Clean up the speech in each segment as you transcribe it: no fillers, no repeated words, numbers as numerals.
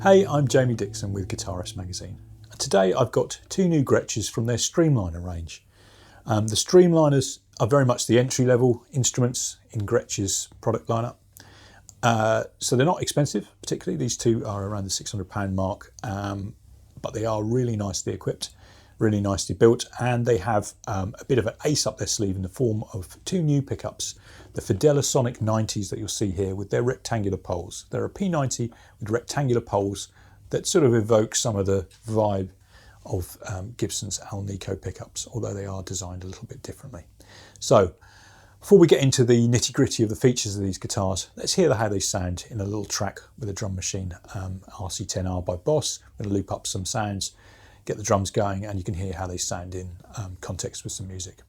Hey, I'm Jamie Dixon with Guitarist magazine. Today I've got two new Gretsches from their Streamliner range. The Streamliners are very much the entry-level instruments in Gretsch's product lineup. So they're not expensive, particularly. These two are around the £600 mark, but they are really nicely equipped, really nicely built, and they have a bit of an ace up their sleeve in the form of two new pickups, the Fidelisonic 90s that you'll see here with their rectangular poles. They're a P90 with rectangular poles that sort of evoke some of the vibe of Gibson's Alnico pickups, although they are designed a little bit differently. So before we get into the nitty-gritty of the features of these guitars, let's hear how they sound in a little track with a drum machine, RC10R by Boss. I'm going to loop up some sounds, get the drums going, and you can hear how they sound in context with some music.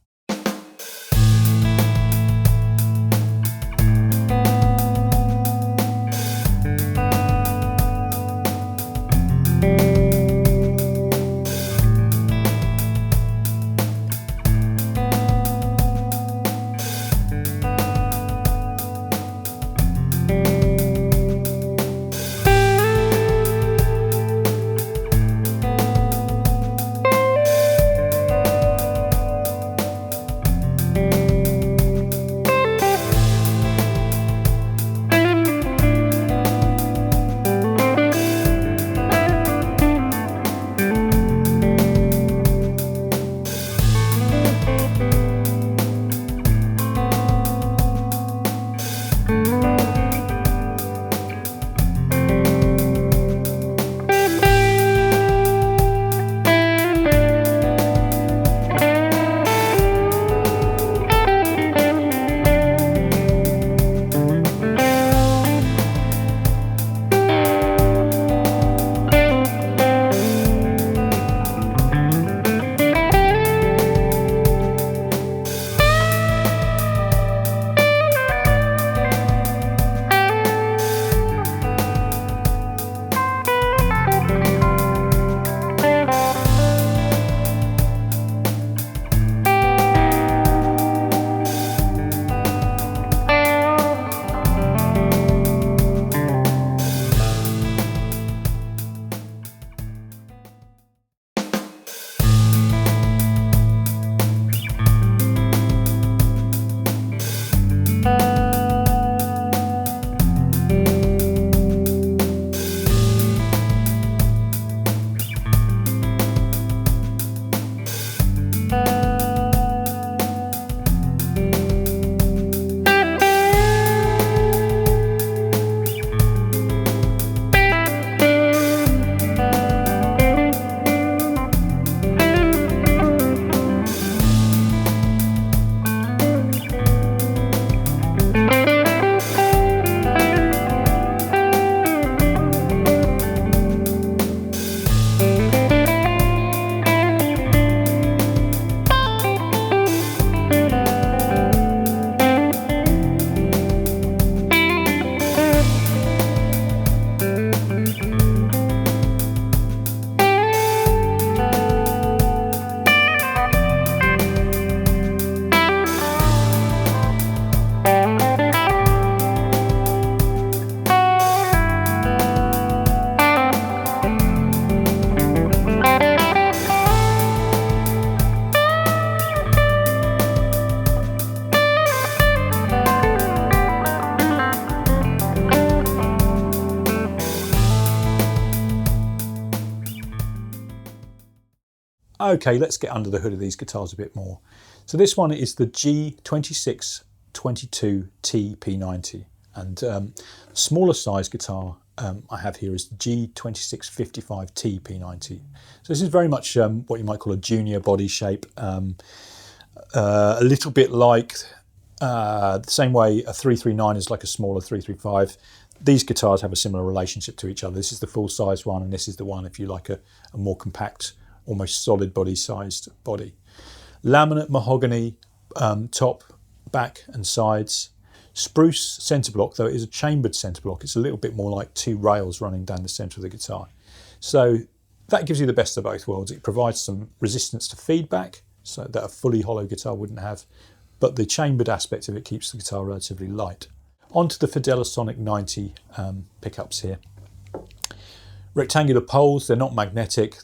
Okay, let's get under the hood of these guitars a bit more. So this one is the G2622T-P90, and smaller size guitar I have here is the G2655T-P90. So this is very much what you might call a junior body shape, a little bit like the same way a 339 is like a smaller 335. These guitars have a similar relationship to each other. This is the full size one, and this is the one if you like a more compact, almost solid body sized body. Laminate mahogany top, back and sides. Spruce centre block, though it is a chambered centre block. It's a little bit more like two rails running down the centre of the guitar. So that gives you the best of both worlds. It provides some resistance to feedback, so that a fully hollow guitar wouldn't have, but the chambered aspect of it keeps the guitar relatively light. Onto the Fidelisonic 90 pickups here. Rectangular poles, they're not magnetic.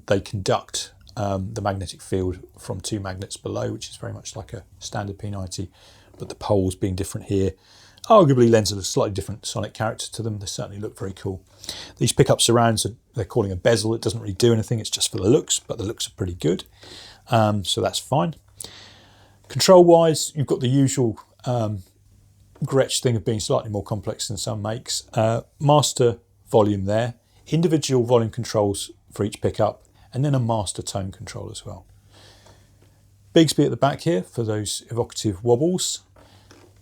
They conduct the magnetic field from two magnets below, which is very much like a standard P90, but the poles being different here arguably lends a slightly different sonic character to them. They certainly look very cool. These pickup surrounds, they're calling a bezel. It doesn't really do anything, it's just for the looks, but the looks are pretty good. So that's fine. Control-wise, you've got the usual Gretsch thing of being slightly more complex than some makes. Master volume there, individual volume controls for each pickup, and then a master tone control as well. Bigsby at the back here for those evocative wobbles.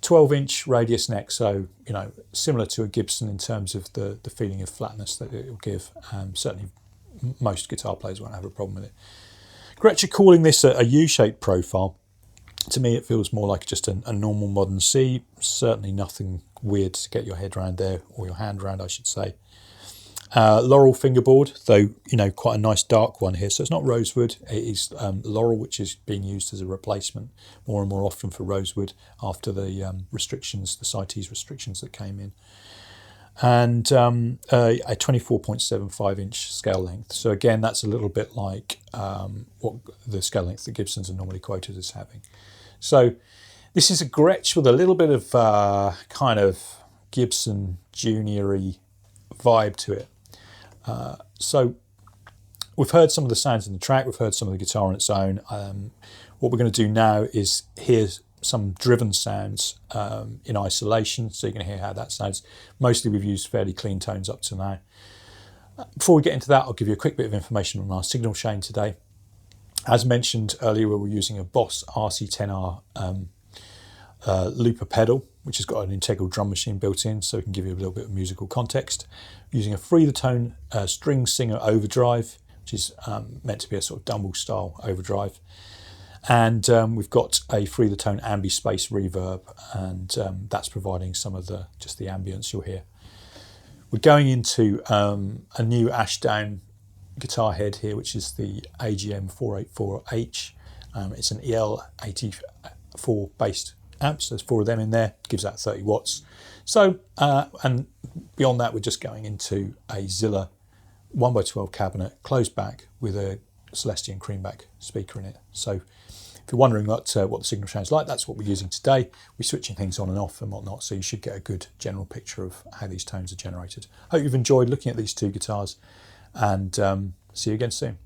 12-inch radius neck, so you know, similar to a Gibson in terms of the feeling of flatness that it will give. Certainly most guitar players won't have a problem with it. Gretsch are calling this a U-shaped profile. To me it feels more like just a normal modern C. Certainly nothing weird to get your head around there, or your hand around I should say. Laurel fingerboard, though, you know, quite a nice dark one here. So it's not rosewood, it is laurel, which is being used as a replacement more and more often for rosewood after the restrictions, the CITES restrictions that came in. And a 24.75-inch scale length. So again, that's a little bit like what the scale length that Gibsons are normally quoted as having. So this is a Gretsch with a little bit of kind of Gibson junior-y vibe to it. So we've heard some of the sounds in the track, we've heard some of the guitar on its own. What we're going to do now is hear some driven sounds in isolation, so you're going to hear how that sounds. Mostly we've used fairly clean tones up to now. Before we get into that, I'll give you a quick bit of information on our signal chain today. As mentioned earlier, we were using a Boss RC10R looper pedal, which has got an integral drum machine built in, so it can give you a little bit of musical context. Using a Free the Tone string singer overdrive, which is meant to be a sort of Dumble style overdrive. And we've got a Free the Tone ambi space reverb, and that's providing some of just the ambience you'll hear. We're going into a new Ashdown guitar head here, which is the AGM 484H. It's an EL84 based amp, so there's 4 of them in there, gives that 30 watts. So, and beyond that, we're just going into a Zilla 1x12 cabinet, closed back, with a Celestion Creamback speaker in it. So if you're wondering what the signal sounds like, that's what we're using today. We're switching things on and off and whatnot, so you should get a good general picture of how these tones are generated. Hope you've enjoyed looking at these two guitars, and see you again soon.